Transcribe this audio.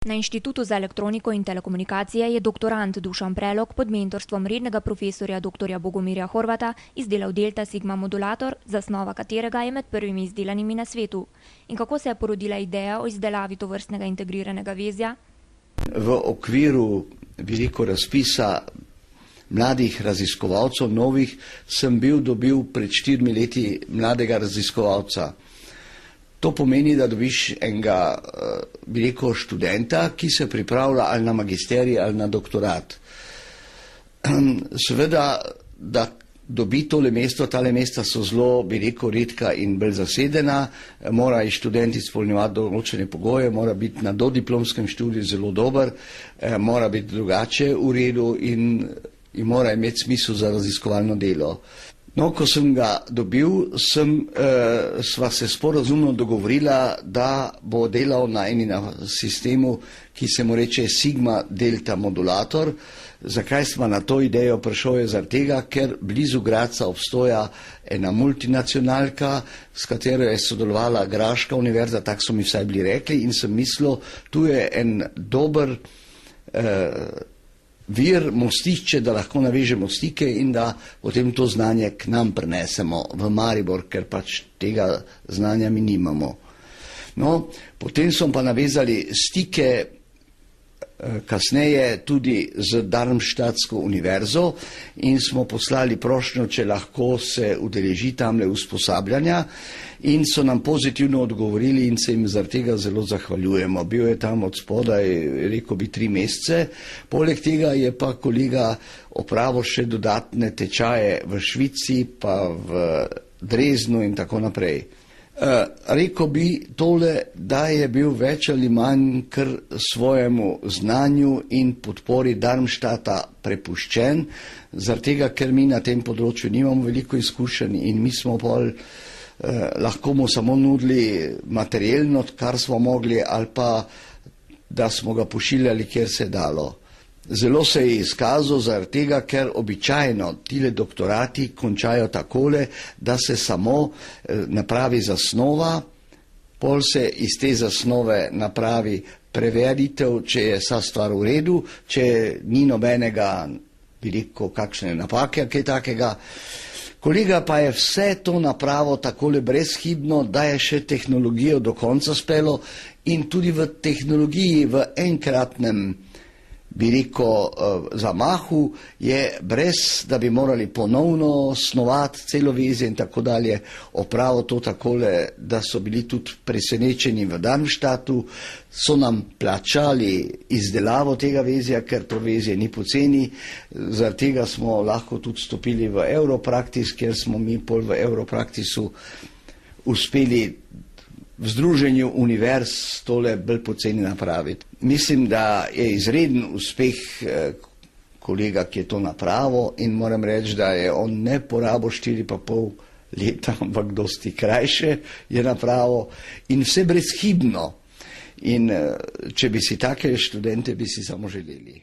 Na Inštitutu za elektroniko in telekomunikacije je doktorant Dušan Prelog pod mentorstvom rednega profesorja dr. Bogomirja Horvata izdelal Delta Sigma modulator, zasnova katerega je med prvimi izdelanimi na svetu. In kako se je porodila ideja o izdelavi tovrstnega integriranega vezja? V okviru veliko razpisa mladih raziskovalcev, novih, sem dobil pred 4 leti mladega raziskovalca. To pomeni, da dobiš enega študenta, ki se pripravlja ali na magisterij ali na doktorat. Seveda, da dobi tole mesta so zelo, redka in bolj zasedena, mora študent izpolnjevati določene pogoje, mora biti na dodiplomskem študiju zelo dober, mora biti drugače v redu in mora imeti smisel za raziskovalno delo. No, ko sem ga dobil, sva se sporazumno dogovorila, da bo delal na enem sistemu, ki se mu reče Sigma Delta modulator. Zakaj sva na to idejo prišel, je zaradi tega, ker blizu Gradca obstoja ena multinacionalka, s katero je sodelovala Graška univerza, tako so mi vsaj bili rekli, in sem mislil, tu je en dober vir, mostišče, da lahko navežemo stike in da potem to znanje k nam prenesemo v Maribor, ker pač tega znanja mi nimamo. No, potem smo pa navezali stike kasneje tudi z Darmstadtsko univerzo in smo poslali prošnjo, če lahko se udeleži tamle usposabljanja, in so nam pozitivno odgovorili in se jim zaradi tega zelo zahvaljujemo. Bil je tam od spodaj, rekel bi, 3 mesece, poleg tega je pa kolega opravil še dodatne tečaje v Švici, pa v Dresdnu in tako naprej. Rekel bi tole, da je bil več ali manj kar svojemu znanju in podpori Darmstadta prepuščen, zaradi tega, ker mi na tem področju nimamo veliko izkušenj in mi smo lahko mu samo nudili materialno, kar smo mogli, ali pa da smo ga pošiljali, kjer se je dalo. Zelo se je izkazal zaradi tega, ker običajno tile doktorati končajo takole, da se samo napravi zasnova, pol se iz te zasnove napravi preveritev, če je vsa stvar v redu, če ni nobenega, bi rekel, kakšne napake, kaj takega. Kolega pa je vse to napravil takole brezhibno, da je še tehnologijo do konca spelo in tudi v tehnologiji v enkratnem, bi rekel, zamahu je, brez da bi morali ponovno snovati celo vezje in tako dalje, opravil to takole, da so bili tudi presenečeni v Darmstadtu, so nam plačali izdelavo tega vezja, ker to vezje ni poceni, zaradi tega smo lahko tudi stopili v Europractice, ker smo mi pol v Europracticu uspeli v združenju univerz tole bolj poceni napraviti. Mislim, da je izreden uspeh kolega, ki je to napravil, in moram reči, da je on ne porabil 4,5 leta, ampak dosti krajše je napravil in vse brezhibno. In če bi si take študente, bi si samo želeli.